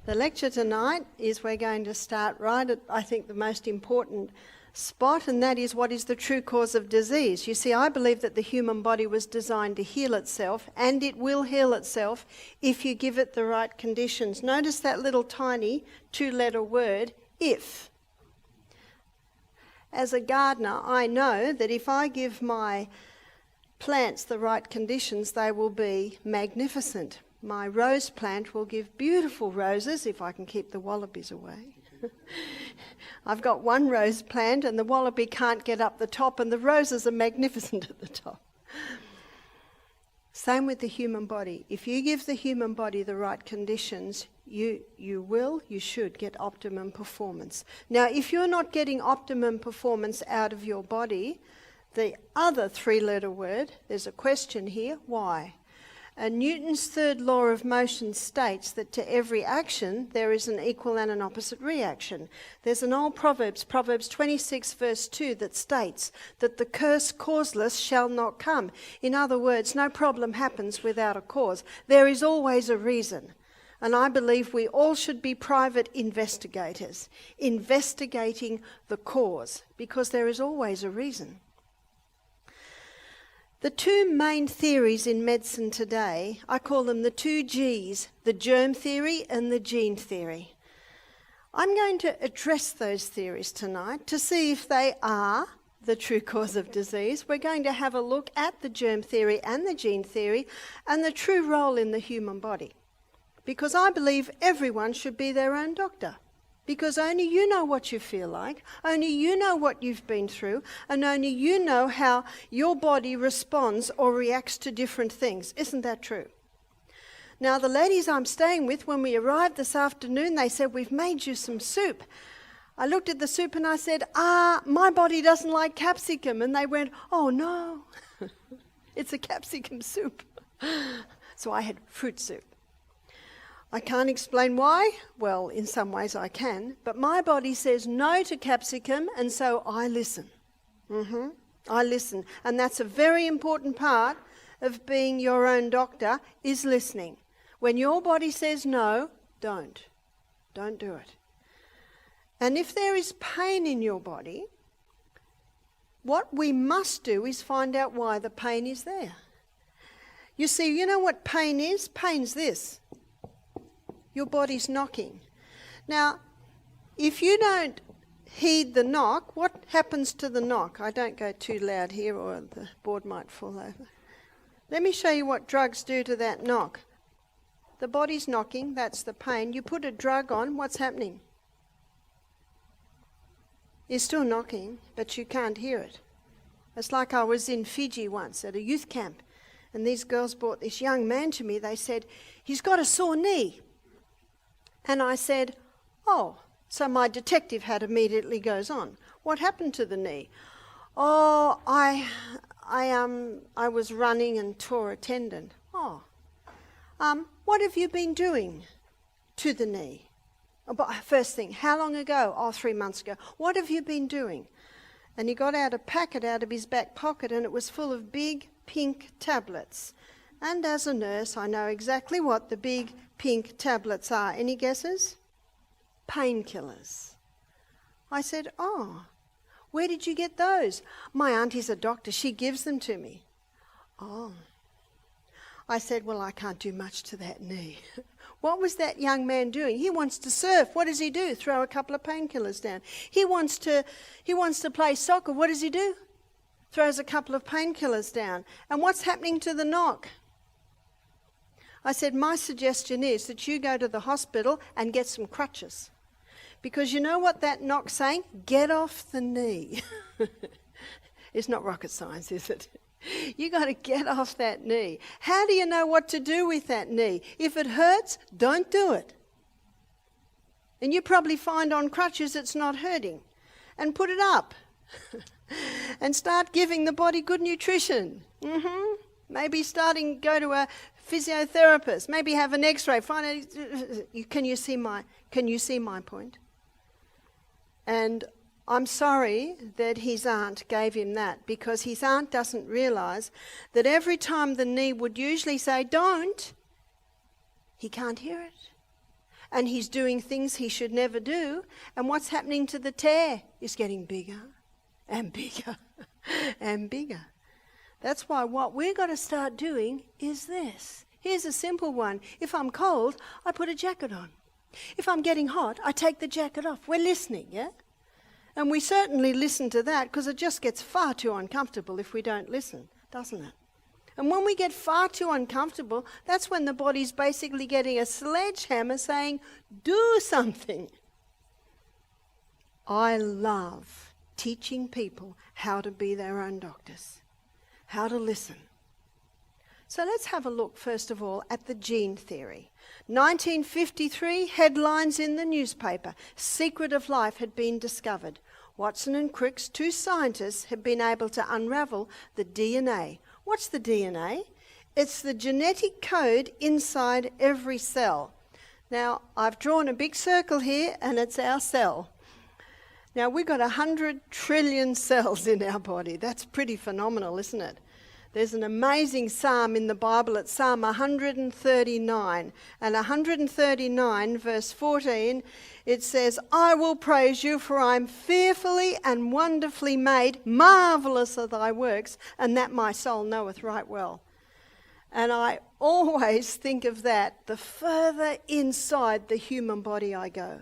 The lecture tonight is we're going to start right at, I think, the most important spot, and that is what is the true cause of disease. You see, I believe that the human body was designed to heal itself, and it will heal itself if you give it the right conditions. Notice that little tiny two-letter word, if. As a gardener, I know that if I give my plants the right conditions, they will be magnificent. My rose plant will give beautiful roses if I can keep the wallabies away. I've got one rose plant and the wallaby can't get up the top, and the roses are magnificent at the top. Same with the human body. If you give the human body the right conditions, you should get optimum performance. Now, if you're not getting optimum performance out of your body, the other three-letter word, there's a question here, why? And Newton's third law of motion states that to every action there is an equal and an opposite reaction. There's an old Proverbs 26 verse 2, that states that the curse causeless shall not come. In other words, no problem happens without a cause. There is always a reason. And I believe we all should be private investigators, investigating the cause, because there is always a reason. The two main theories in medicine today, I call them the two Gs, the germ theory and the gene theory. I'm going to address those theories tonight to see if they are the true cause of disease. We're going to have a look at the germ theory and the gene theory and the true role in the human body. Because I believe everyone should be their own doctor. Because only you know what you feel like, only you know what you've been through, and only you know how your body responds or reacts to different things. Isn't that true? Now, the ladies I'm staying with, when we arrived this afternoon, they said, "We've made you some soup." I looked at the soup and I said, my body doesn't like capsicum. And they went, "Oh no, it's a capsicum soup." So I had fruit soup. I can't explain why. Well, in some ways I can. But my body says no to capsicum, and so I listen. I listen. And that's a very important part of being your own doctor, is listening. When your body says no, don't. Don't do it. And if there is pain in your body, what we must do is find out why the pain is there. You see, you know what pain is? Pain's this. Your body's knocking. Now, if you don't heed the knock, what happens to the knock? I don't go too loud here or the board might fall over. Let me show you what drugs do to that knock. The body's knocking, that's the pain. You put a drug on, what's happening? You're still knocking, but you can't hear it. It's like I was in Fiji once at a youth camp, and these girls brought this young man to me. They said, "He's got a sore knee." And I said, "Oh." So my detective hat immediately goes on. "What happened to the knee?" "Oh, I was running and tore a tendon." "Oh. What have you been doing to the knee?" First thing, "How long ago?" "Oh, 3 months ago." "What have you been doing?" And he got out a packet out of his back pocket, and it was full of big pink tablets. And as a nurse, I know exactly what the big pink tablets are. Any guesses? Painkillers. I said, "Oh, where did you get those?" "My auntie's a doctor. She gives them to me." "Oh." I said, "Well, I can't do much to that knee." What was that young man doing? He wants to surf. What does he do? Throw a couple of painkillers down. He wants to play soccer. What does he do? Throws a couple of painkillers down. And what's happening to the knock? I said, my suggestion is that you go to the hospital and get some crutches. Because you know what that knock's saying? Get off the knee. It's not rocket science, is it? You got to get off that knee. How do you know what to do with that knee? If it hurts, don't do it. And you probably find on crutches it's not hurting. And put it up. And start giving the body good nutrition. Maybe go to a physiotherapist. Maybe have an X-ray. Can you see my point? And I'm sorry that his aunt gave him that, because his aunt doesn't realise that every time the knee would usually say, "Don't," he can't hear it. and he's doing things he should never do. And what's happening to the tear is getting bigger and bigger and bigger. That's why what we've got to start doing is this. Here's a simple one. If I'm cold, I put a jacket on. If I'm getting hot, I take the jacket off. We're listening, yeah? And we certainly listen to that because it just gets far too uncomfortable if we don't listen, doesn't it? And when we get far too uncomfortable, that's when the body's basically getting a sledgehammer saying, do something. I love teaching people how to be their own doctors, how to listen. So let's have a look, first of all, at the gene theory. 1953, headlines in the newspaper, secret of life had been discovered. Watson and Crick's, two scientists, have been able to unravel the DNA. What's the DNA? It's the genetic code inside every cell. Now, I've drawn a big circle here, and it's our cell. Now, we've got 100 trillion cells in our body. That's pretty phenomenal, isn't it? There's an amazing psalm in the Bible. It's Psalm 139. And 139, verse 14, it says, I will praise you, for I am fearfully and wonderfully made. Marvellous are thy works, and that my soul knoweth right well. And I always think of that, the further inside the human body I go.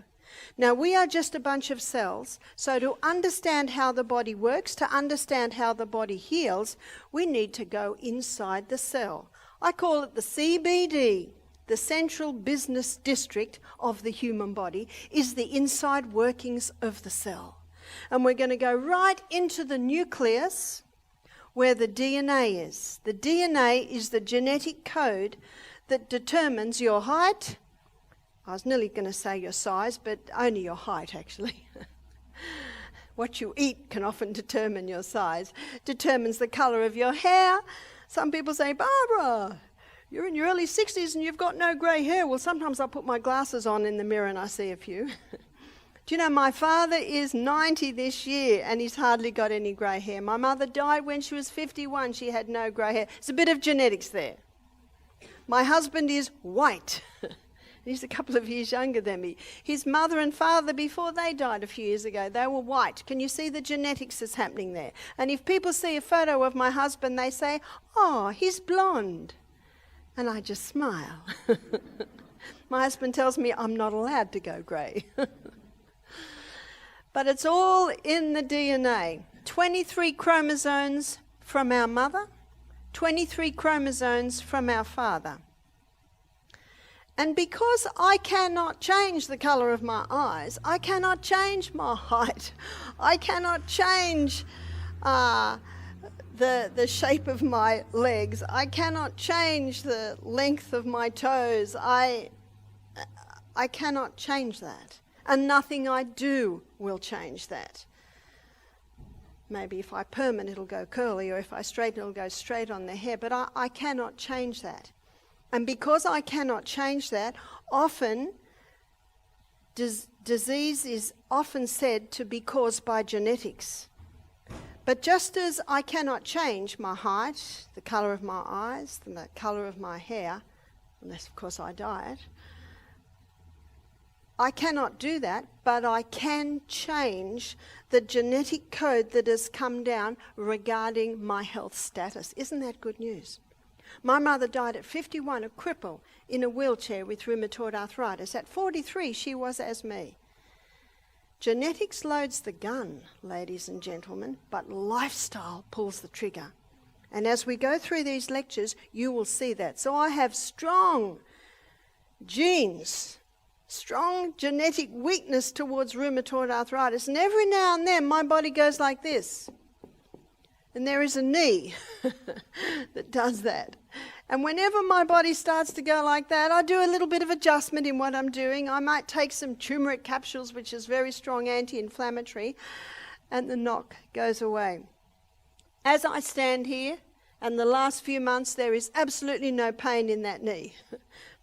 Now, we are just a bunch of cells, so to understand how the body works, to understand how the body heals, we need to go inside the cell. I call it the CBD, the central business district of the human body, is the inside workings of the cell. And we're going to go right into the nucleus where the DNA is. The DNA is the genetic code that determines your height. I was nearly going to say your size, but only your height, actually. What you eat can often determine your size. Determines the colour of your hair. Some people say, Barbara, you're in your early 60s and you've got no grey hair. Well, sometimes I put my glasses on in the mirror and I see a few. Do you know, my father is 90 this year and he's hardly got any grey hair. My mother died when she was 51. She had no grey hair. There's a bit of genetics there. My husband is white. He's a couple of years younger than me. His mother and father, before they died a few years ago, they were white. Can you see the genetics that's happening there? And if people see a photo of my husband, they say, oh, he's blonde. And I just smile. My husband tells me I'm not allowed to go grey. But it's all in the DNA. 23 chromosomes from our mother, 23 chromosomes from our father. And because I cannot change the colour of my eyes, I cannot change my height, I cannot change the shape of my legs, I cannot change the length of my toes, I cannot change that. And nothing I do will change that. Maybe if I perm it, it'll go curly, or if I straighten it'll go straight on the hair, but I cannot change that. And because I cannot change that, often disease is often said to be caused by genetics. But just as I cannot change my height, the colour of my eyes, the colour of my hair, unless of course I dye it, I cannot do that, but I can change the genetic code that has come down regarding my health status. Isn't that good news? My mother died at 51, a cripple, in a wheelchair with rheumatoid arthritis. At 43, she was as me. Genetics loads the gun, ladies and gentlemen, but lifestyle pulls the trigger. And as we go through these lectures, you will see that. So I have strong genes, strong genetic weakness towards rheumatoid arthritis. And every now and then, my body goes like this. And there is a knee that does that. And whenever my body starts to go like that, I do a little bit of adjustment in what I'm doing. I might take some turmeric capsules, which is very strong anti-inflammatory, and the knock goes away. As I stand here, and the last few months, there is absolutely no pain in that knee.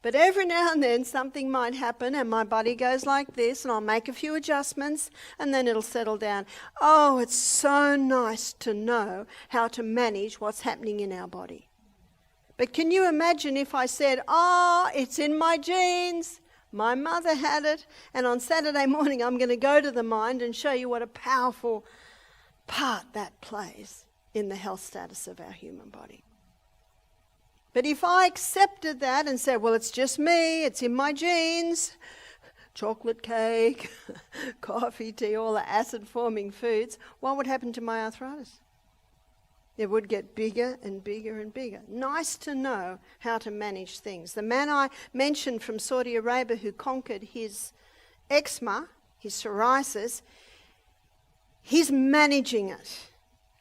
But every now and then something might happen and my body goes like this and I'll make a few adjustments and then it'll settle down. Oh, it's so nice to know how to manage what's happening in our body. But can you imagine if I said, oh, it's in my genes, My mother had it, and on Saturday morning I'm going to go to the mind and show you what a powerful part that plays in the health status of our human body. But if I accepted that and said, well, it's just me, it's in my genes, chocolate cake, coffee, tea, all the acid-forming foods, what would happen to my arthritis? It would get bigger and bigger and bigger. Nice to know how to manage things. The man I mentioned from Saudi Arabia who conquered his eczema, his psoriasis, he's managing it.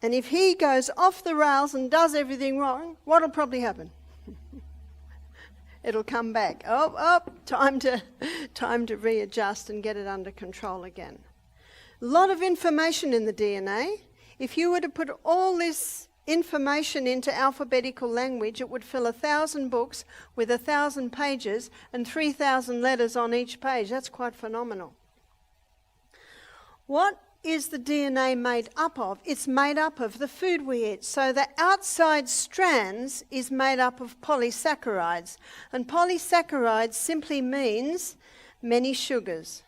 And if he goes off the rails and does everything wrong, what'll probably happen? It'll come back. Time to readjust and get it under control again. A lot of information in the DNA. If you were to put all this information into alphabetical language, it would fill 1,000 books with 1,000 pages and 3,000 letters on each page. That's quite phenomenal. What is the DNA made up of? It's made up of the food we eat. So the outside strands is made up of polysaccharides. And polysaccharides simply means many sugars.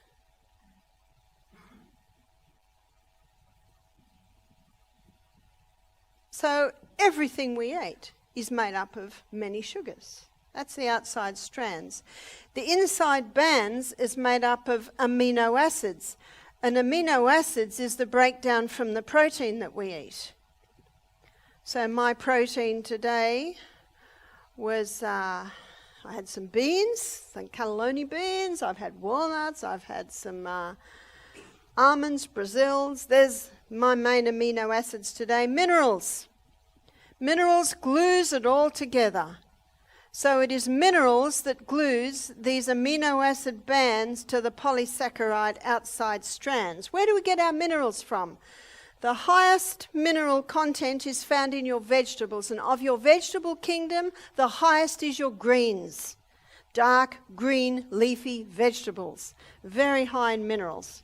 So everything we eat is made up of many sugars. That's the outside strands. The inside bands is made up of amino acids. And amino acids is the breakdown from the protein that we eat. So my protein today was, I had some beans, some cannelloni beans, I've had walnuts, I've had some almonds, Brazils. There's my main amino acids today. Minerals. Minerals glues it all together. So it is minerals that glues these amino acid bands to the polysaccharide outside strands. Where do we get our minerals from? The highest mineral content is found in your vegetables, and of your vegetable kingdom, the highest is your greens. Dark, green, leafy vegetables. Very high in minerals.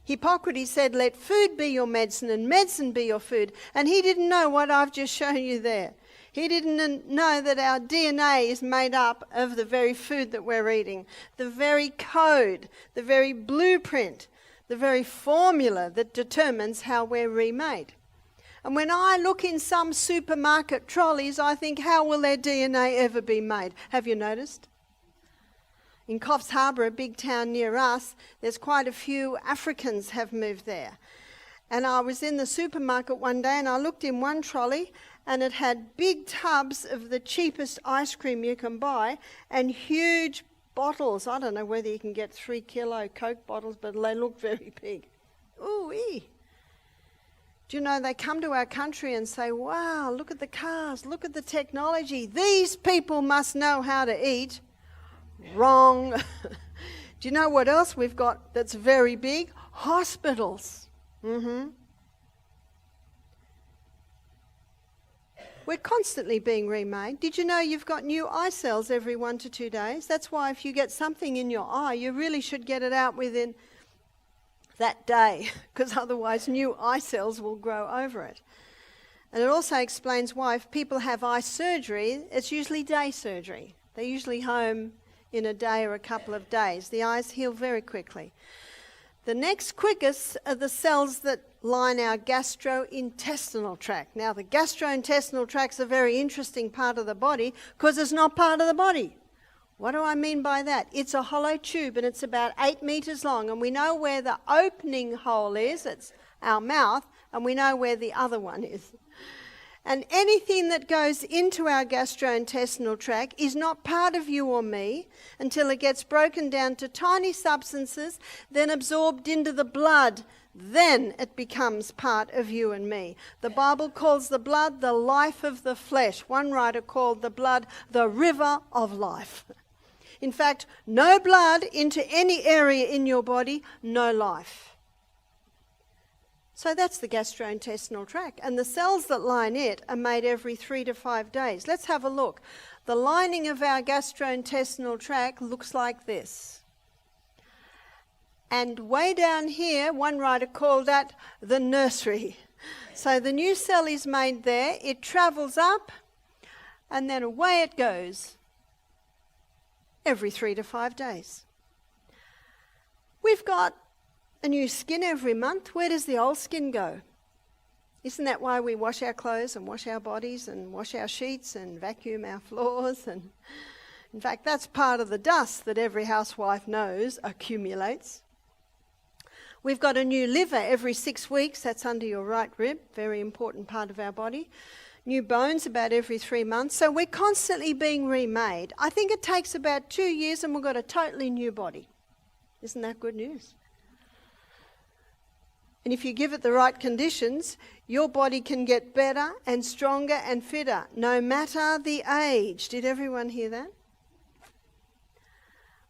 Hippocrates said, let food be your medicine and medicine be your food. And he didn't know what I've just shown you there. He didn't know that our DNA is made up of the very food that we're eating, the very code, the very blueprint, the very formula that determines how we're remade. And when I look in some supermarket trolleys, I think, how will their DNA ever be made? Have you noticed? In Coffs Harbour, a big town near us, there's quite a few Africans have moved there. And I was in the supermarket one day and I looked in one trolley and it had big tubs of the cheapest ice cream you can buy and huge bottles. I don't know whether you can get 3 kilo Coke bottles, but they look very big. Ooh-wee. Do you know, they come to our country and say, wow, look at the cars, look at the technology. These people must know how to eat. Wrong. Do you know what else we've got that's very big? Hospitals. We're constantly being remade. Did you know you've got new eye cells every 1 to 2 days? That's why if you get something in your eye, you really should get it out within that day, because otherwise new eye cells will grow over it. And it also explains why if people have eye surgery, it's usually day surgery. They're usually home in a day or a couple of days. The eyes heal very quickly. The next quickest are the cells that line our gastrointestinal tract. Now, the gastrointestinal tract's a very interesting part of the body because it's not part of the body. What do I mean by that? It's a hollow tube and it's about 8 meters long, and we know where the opening hole is, it's our mouth, and we know where the other one is. And anything that goes into our gastrointestinal tract is not part of you or me until it gets broken down to tiny substances, then absorbed into the blood. Then it becomes part of you and me. The Bible calls the blood the life of the flesh. One writer called the blood the river of life. In fact, no blood into any area in your body, no life. So that's the gastrointestinal tract. And the cells that line it are made every 3 to 5 days. Let's have a look. The lining of our gastrointestinal tract looks like this. And way down here, one writer called that the nursery. So the new cell is made there. It travels up and then away it goes every 3 to 5 days. got a new skin every month, where does the old skin go? Isn't that why we wash our clothes and wash our bodies and wash our sheets and vacuum our floors? And in fact, that's part of the dust that every housewife knows accumulates. We've got a new liver every 6 weeks. That's under your right rib, very important part of our body. New bones about every 3 months. So we're constantly being remade. I think it takes about 2 years and we've got a totally new body. Isn't that good news? And if you give it the right conditions, your body can get better and stronger and fitter, no matter the age. Did everyone hear that?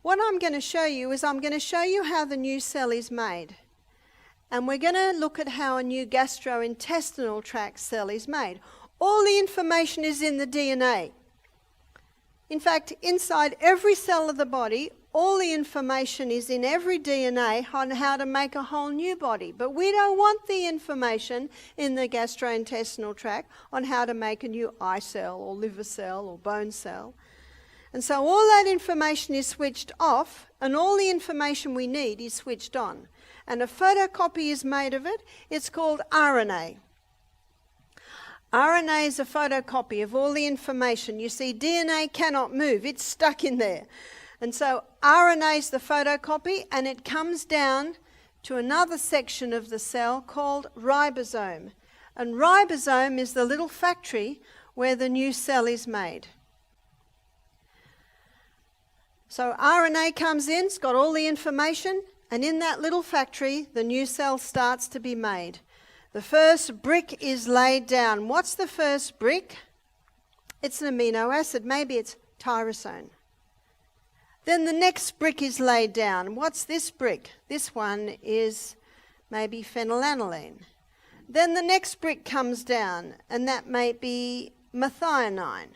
What I'm going to show you is I'm going to show you how the new cell is made. And we're going to look at how a new gastrointestinal tract cell is made. All the information is in the DNA. In fact, inside every cell of the body, all the information is in every DNA on how to make a whole new body. But we don't want the information in the gastrointestinal tract on how to make a new eye cell or liver cell or bone cell. And so all that information is switched off, and all the information we need is switched on. And a photocopy is made of it. It's called RNA. RNA is a photocopy of all the information. You see, DNA cannot move. It's stuck in there. And so RNA is the photocopy, and it comes down to another section of the cell called ribosome. And ribosome is the little factory where the new cell is made. So RNA comes in, it's got all the information, and in that little factory, the new cell starts to be made. The first brick is laid down. What's the first brick? It's an amino acid. Maybe it's tyrosine. Then the next brick is laid down. What's this brick? This one is maybe phenylalanine. Then the next brick comes down, and that may be methionine.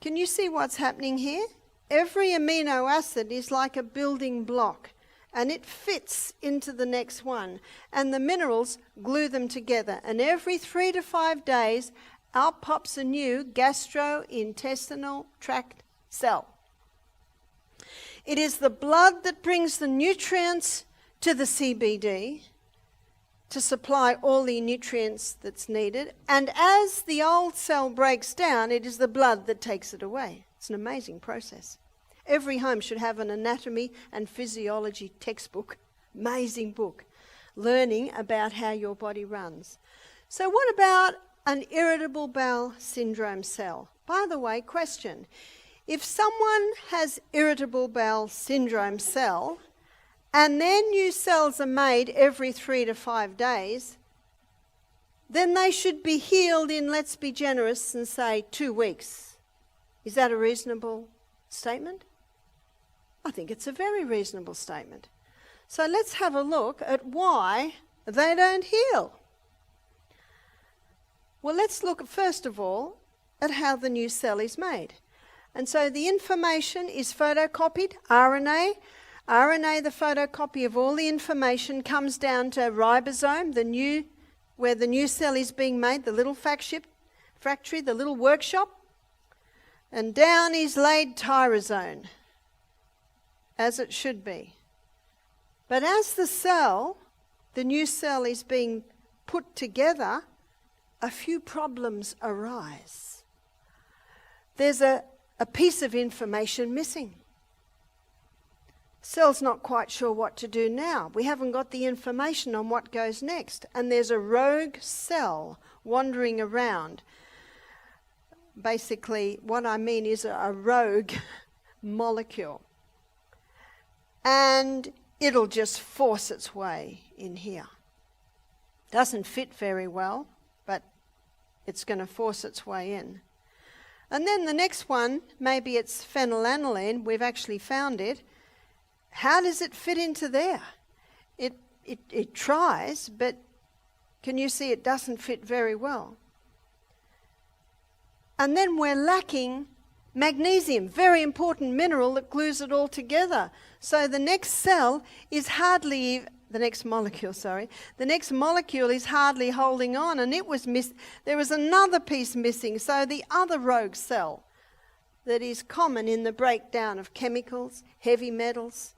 Can you see what's happening here? Every amino acid is like a building block, and it fits into the next one. And the minerals glue them together. And every 3 to 5 days, out pops a new gastrointestinal tract cell. It is the blood that brings the nutrients to the CBD to supply all the nutrients that's needed. And as the old cell breaks down, it is the blood that takes it away. It's an amazing process. Every home should have an anatomy and physiology textbook, amazing book, learning about how your body runs. So what about an irritable bowel syndrome cell? By the way, question. If someone has irritable bowel syndrome cell and their new cells are made every 3 to 5 days, then they should be healed in, let's be generous and say, 2 weeks. Is that a reasonable statement? I think it's a very reasonable statement. So let's have a look at why they don't heal. Well, let's look first of all at how the new cell is made. And so the information is photocopied, RNA. RNA, the photocopy of all the information, comes down to ribosome, where the new cell is being made, the little factory, the little workshop. And down is laid tyrosine, as it should be. But as the new cell is being put together, a few problems arise. There's a piece of information missing. Cell's not quite sure what to do now. We haven't got the information on what goes next. And there's a rogue cell wandering around. Basically, what I mean is a rogue molecule. And it'll just force its way in here. Doesn't fit very well, but it's going to force its way in. And then the next one, maybe it's phenylalanine, we've actually found it. How does it fit into there? It tries, but can you see it doesn't fit very well? And then we're lacking magnesium, very important mineral that glues it all together. So the next cell is hardly, the next molecule is hardly holding on, and there was another piece missing. So the other rogue cell that is common in the breakdown of chemicals, heavy metals,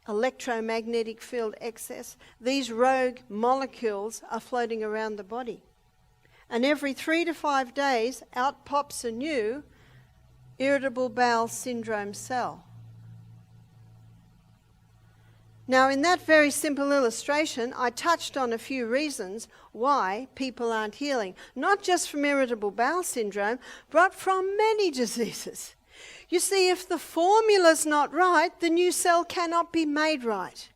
electromagnetic field excess, these rogue molecules are floating around the body. And every 3 to 5 days, out pops a new irritable bowel syndrome cell. Now, in that very simple illustration, I touched on a few reasons why people aren't healing, not just from irritable bowel syndrome, but from many diseases. You see, if the formula's not right, the new cell cannot be made right.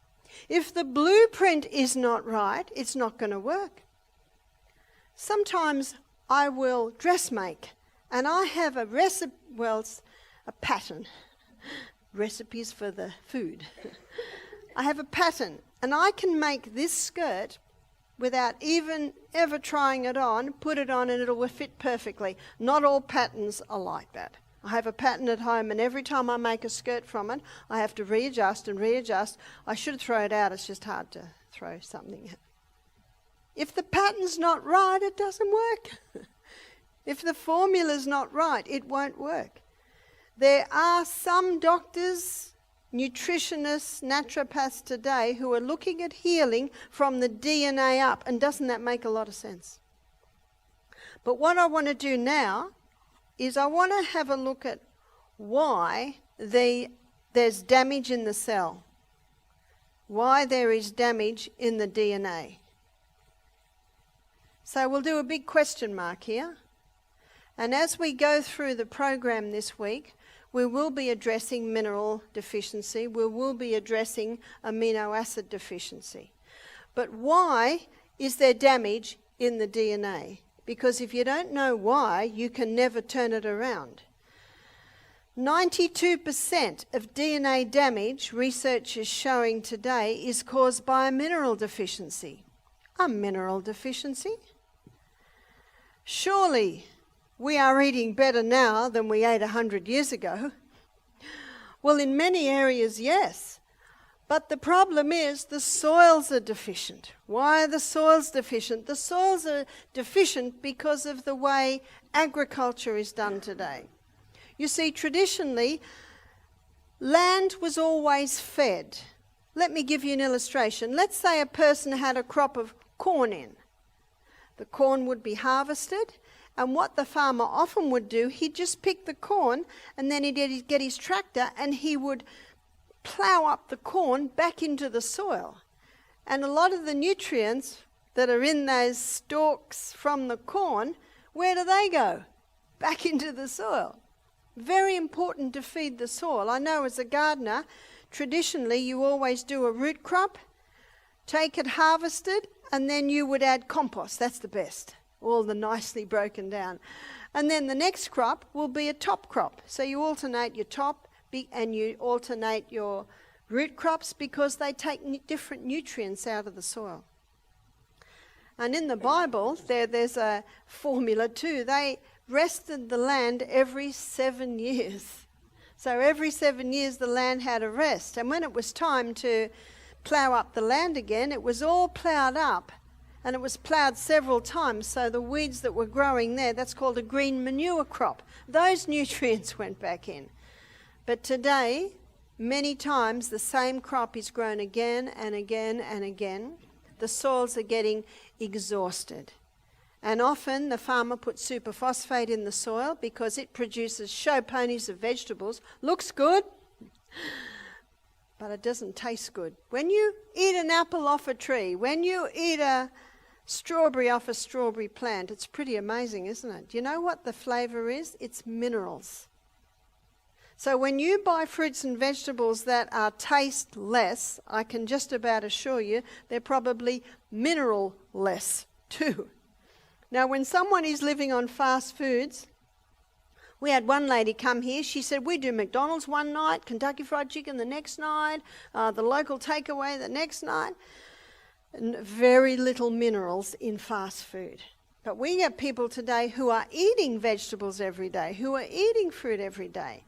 If the blueprint is not right, it's not going to work. Sometimes I will dress make, and I have a recipe, a pattern. Recipes for the food. I have a pattern, and I can make this skirt without even ever trying it on, put it on, and it'll fit perfectly. Not all patterns are like that. I have a pattern at home, and every time I make a skirt from it, I have to readjust and readjust. I should throw it out. It's just hard to throw something out. If the pattern's not right, it doesn't work. If the formula's not right, it won't work. There are some doctors, nutritionists, naturopaths today who are looking at healing from the DNA up, and doesn't that make a lot of sense? But what I want to do now is I want to have a look at why there's damage in the cell, why there is damage in the DNA. So we'll do a big question mark here. And as we go through the program this week, we will be addressing mineral deficiency. We will be addressing amino acid deficiency. But why is there damage in the DNA? Because if you don't know why, you can never turn it around. 92% of DNA damage, research is showing today, is caused by a mineral deficiency. A mineral deficiency? Surely we are eating better now than we ate 100 years ago. Well, in many areas, yes. But the problem is the soils are deficient. Why are the soils deficient? The soils are deficient because of the way agriculture is done today. You see, traditionally, land was always fed. Let me give you an illustration. Let's say a person had a crop of corn in. The corn would be harvested, and what the farmer often would do, he'd just pick the corn, and then he'd get his tractor, and he would plough up the corn back into the soil. And a lot of the nutrients that are in those stalks from the corn, where do they go? Back into the soil. Very important to feed the soil. I know as a gardener, traditionally you always do a root crop, take it harvested, and then you would add compost. That's the best. All the nicely broken down. And then the next crop will be a top crop. So you alternate your top and you alternate your root crops because they take different nutrients out of the soil. And in the Bible, there's a formula too. They rested the land every 7 years. So every 7 years the land had a rest. And when it was time to plough up the land again, it was all ploughed up. And it was ploughed several times, so the weeds that were growing there, that's called a green manure crop. Those nutrients went back in. But today, many times the same crop is grown again and again and again. The soils are getting exhausted. And often the farmer puts superphosphate in the soil because it produces show ponies of vegetables. Looks good, but it doesn't taste good. When you eat an apple off a tree, when you eat a strawberry off a strawberry plant, it's pretty amazing, isn't it? Do you know what the flavour is? It's minerals. So when you buy fruits and vegetables that are tasteless, I can just about assure you they're probably mineral-less too. Now when someone is living on fast foods, we had one lady come here, she said, we do McDonald's one night, Kentucky Fried Chicken the next night, the local takeaway the next night. And very little minerals in fast food. But we have people today who are eating vegetables every day, who are eating fruit every day.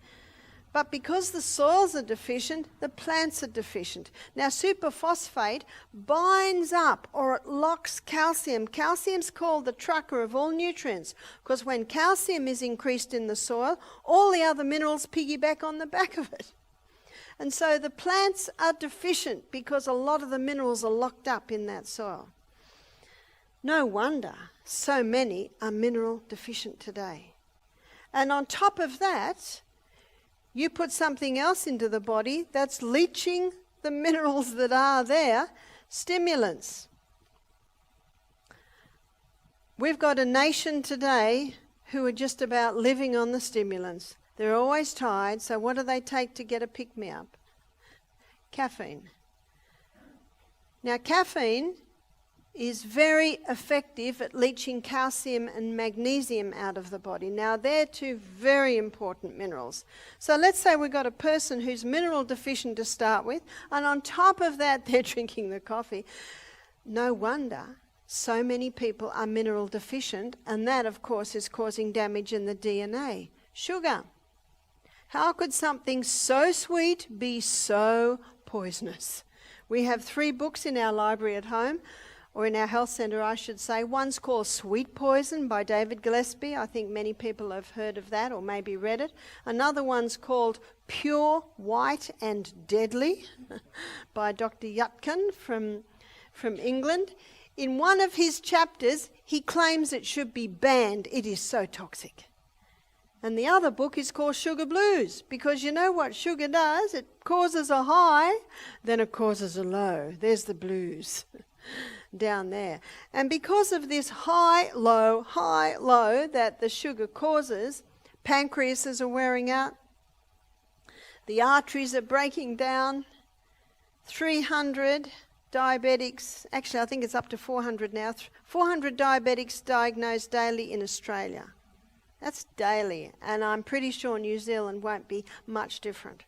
But because the soils are deficient, the plants are deficient. Now superphosphate binds up or it locks calcium. Calcium's called the trucker of all nutrients because when calcium is increased in the soil, all the other minerals piggyback on the back of it. And so the plants are deficient because a lot of the minerals are locked up in that soil. No wonder so many are mineral deficient today. And on top of that, you put something else into the body that's leaching the minerals that are there, stimulants. We've got a nation today who are just about living on the stimulants. They're always tired, so what do they take to get a pick-me-up? Caffeine. Now, caffeine is very effective at leaching calcium and magnesium out of the body. Now, they're two very important minerals. So let's say we've got a person who's mineral deficient to start with, and on top of that, they're drinking the coffee. No wonder so many people are mineral deficient, and that, of course, is causing damage in the DNA. Sugar. How could something so sweet be so poisonous? We have 3 books in our library at home, or in our health centre, I should say. One's called Sweet Poison by David Gillespie. I think many people have heard of that or maybe read it. Another one's called Pure, White and Deadly by Dr. Yutkin from England. In one of his chapters, he claims it should be banned. It is so toxic. And the other book is called Sugar Blues, because you know what sugar does? It causes a high, then it causes a low. There's the blues down there. And because of this high, low that the sugar causes, pancreases are wearing out, the arteries are breaking down, 300 diabetics, actually I think it's up to 400 now, 400 diabetics diagnosed daily in Australia. That's daily, and I'm pretty sure New Zealand won't be much different.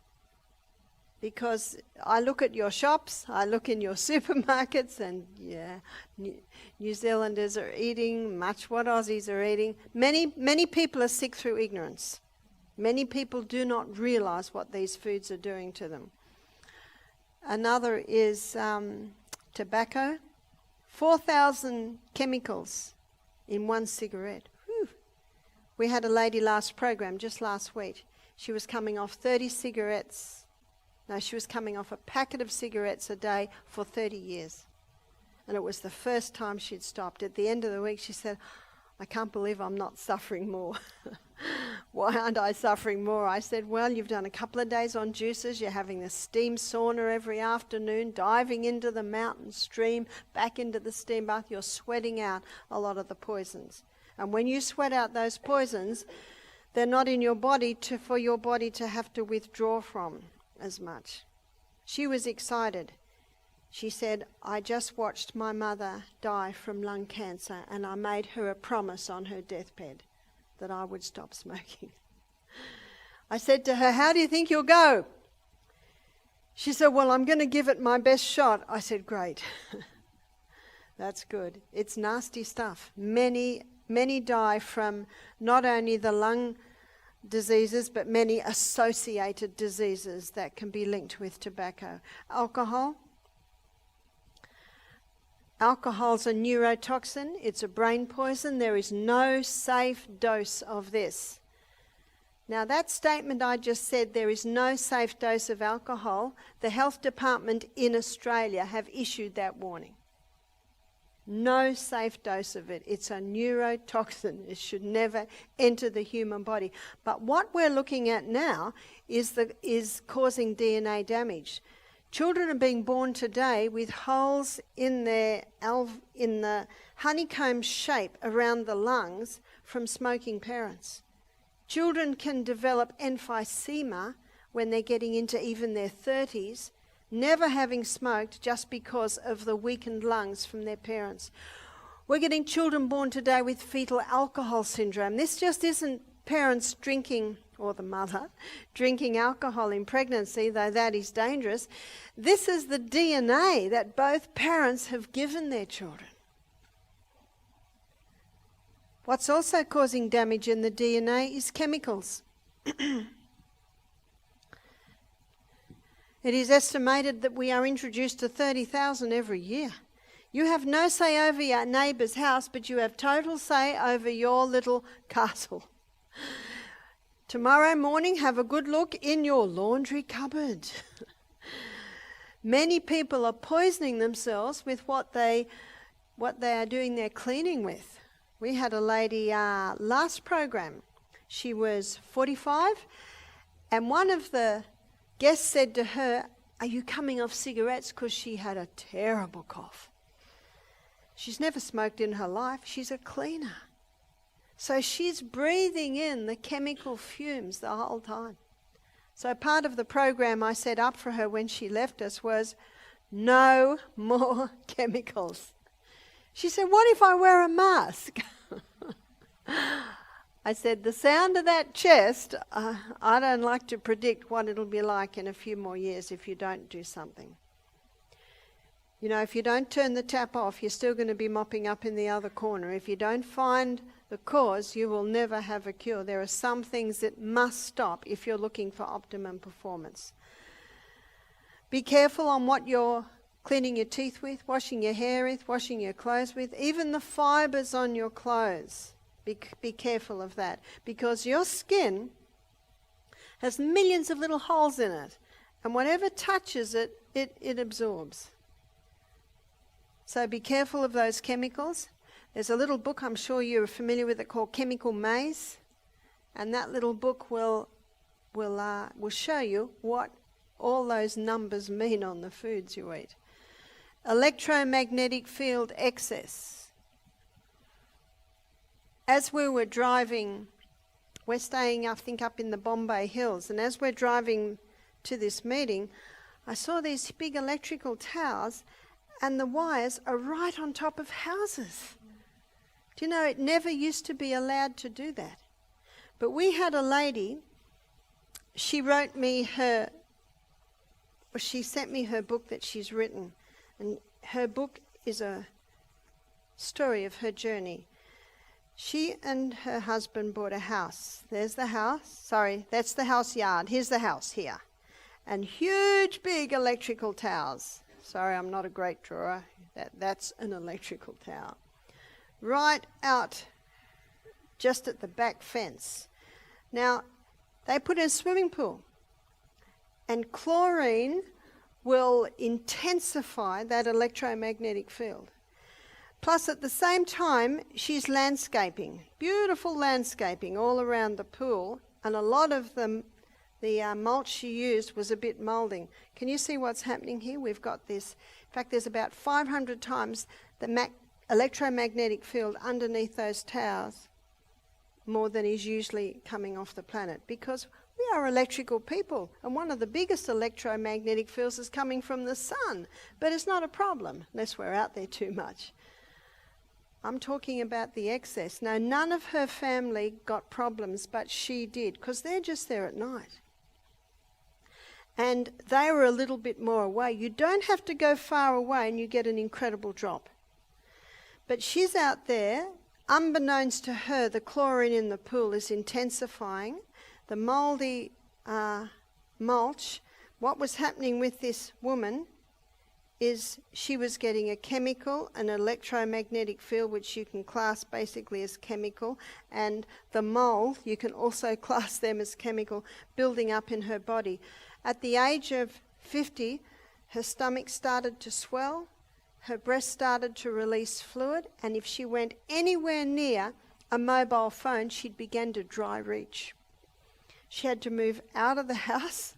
Because I look at your shops, I look in your supermarkets, and yeah, New Zealanders are eating much what Aussies are eating. Many people are sick through ignorance. Many people do not realise what these foods are doing to them. Another is tobacco. 4,000 chemicals in one cigarette. Whew. We had a lady just last week. She was coming off 30 cigarettes. No, she was coming off a packet of cigarettes a day for 30 years. And it was the first time she'd stopped. At the end of the week, she said, I can't believe I'm not suffering more. Why aren't I suffering more? I said, well, you've done a couple of days on juices. You're having the steam sauna every afternoon, diving into the mountain stream, back into the steam bath. You're sweating out a lot of the poisons. And when you sweat out those poisons, they're not in your body for your body to have to withdraw from as much. She was excited. She said, I just watched my mother die from lung cancer, and I made her a promise on her deathbed that I would stop smoking. I said to her, how do you think you'll go? She said, well, I'm going to give it my best shot. I said, great. That's good. It's nasty stuff. Many die from not only the lung diseases, but many associated diseases that can be linked with tobacco. Alcohol's a neurotoxin. It's a brain poison. There is no safe dose of this. Now, that statement I just said, there is no safe dose of alcohol, the health department in Australia have issued that warning. No safe dose of it. It's a neurotoxin. It should never enter the human body. But what we're looking at now is causing DNA damage. Children are being born today with holes in the honeycomb shape around the lungs from smoking parents. Children can develop emphysema when they're getting into even their 30s, never having smoked just because of the weakened lungs from their parents. We're getting children born today with fetal alcohol syndrome. This just isn't parents drinking, or the mother, drinking alcohol in pregnancy, though that is dangerous. This is the DNA that both parents have given their children. What's also causing damage in the DNA is chemicals. It is estimated that we are introduced to 30,000 every year. You have no say over your neighbour's house, but you have total say over your little castle. Tomorrow morning, have a good look in your laundry cupboard. Many people are poisoning themselves with what they are doing their cleaning with. We had a lady last program. She was 45, and one of the guests said to her, "Are you coming off cigarettes?" Because she had a terrible cough. She's never smoked in her life. She's a cleaner. So she's breathing in the chemical fumes the whole time. So part of the program I set up for her when she left us was no more chemicals. She said, "What if I wear a mask?" I said, "The sound of that chest, I don't like to predict what it'll be like in a few more years if you don't do something. You know, if you don't turn the tap off, you're still going to be mopping up in the other corner. If you don't find the cause, you will never have a cure. There are some things that must stop if you're looking for optimum performance. Be careful on what you're cleaning your teeth with, washing your hair with, washing your clothes with, even the fibers on your clothes. Be careful of that, because your skin has millions of little holes in it, and whatever touches it, it absorbs. So be careful of those chemicals. There's a little book, I'm sure you're familiar with it, called Chemical Maze, and that little book will show you what all those numbers mean on the foods you eat. Electromagnetic field excess. As we were driving, we're staying, I think, up in the Bombay Hills, and as we're driving to this meeting, I saw these big electrical towers, and the wires are right on top of houses. Do you know, it never used to be allowed to do that. But we had a lady, she sent me her book that she's written. And her book is a story of her journey. She and her husband bought a house. There's the house. Sorry, that's the house yard. Here's the house here. And huge, big electrical towers. Sorry, I'm not a great drawer. That's an electrical tower. Right out just at the back fence. Now, they put in a swimming pool. And chlorine will intensify that electromagnetic field. Plus, at the same time, she's landscaping. Beautiful landscaping all around the pool. And a lot of the mulch she used was a bit moulding. Can you see what's happening here? We've got this. In fact, there's about 500 times the electromagnetic field underneath those towers more than is usually coming off the planet, because we are electrical people, and one of the biggest electromagnetic fields is coming from the sun, but it's not a problem unless we're out there too much. I'm talking about the excess. Now, none of her family got problems, but she did, because they're just there at night. And they were a little bit more away. You don't have to go far away and you get an incredible drop. But she's out there. Unbeknownst to her, the chlorine in the pool is intensifying. The mouldy mulch. What was happening with this woman is she was getting a chemical, an electromagnetic field, which you can class basically as chemical, and the mold, you can also class them as chemical, building up in her body. At the age of 50, her stomach started to swell, her breast started to release fluid, and if she went anywhere near a mobile phone, she'd begin to dry reach. She had to move out of the house.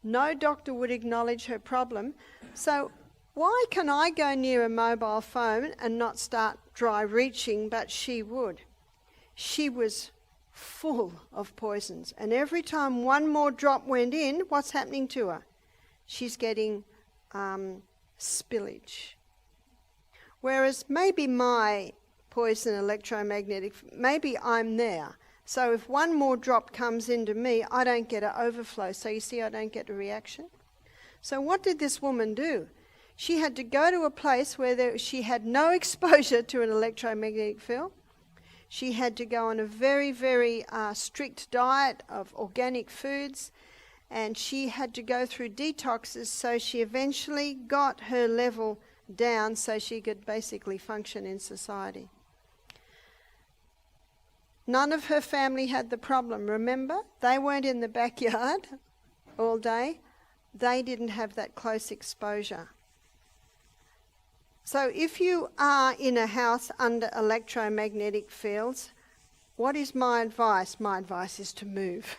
No doctor would acknowledge her problem. So why can I go near a mobile phone and not start dry reaching, but she would? She was full of poisons, and every time one more drop went in, what's happening to her? She's getting spillage. Whereas maybe my poison electromagnetic, maybe I'm there. So if one more drop comes into me, I don't get an overflow. So you see, I don't get a reaction. So what did this woman do? She had to go to a place where she had no exposure to an electromagnetic field. She had to go on a very, very strict diet of organic foods, and she had to go through detoxes, so she eventually got her level down so she could basically function in society. None of her family had the problem, remember? They weren't in the backyard all day. They didn't have that close exposure. So if you are in a house under electromagnetic fields, what is my advice? My advice is to move.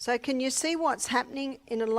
So can you see what's happening in a lot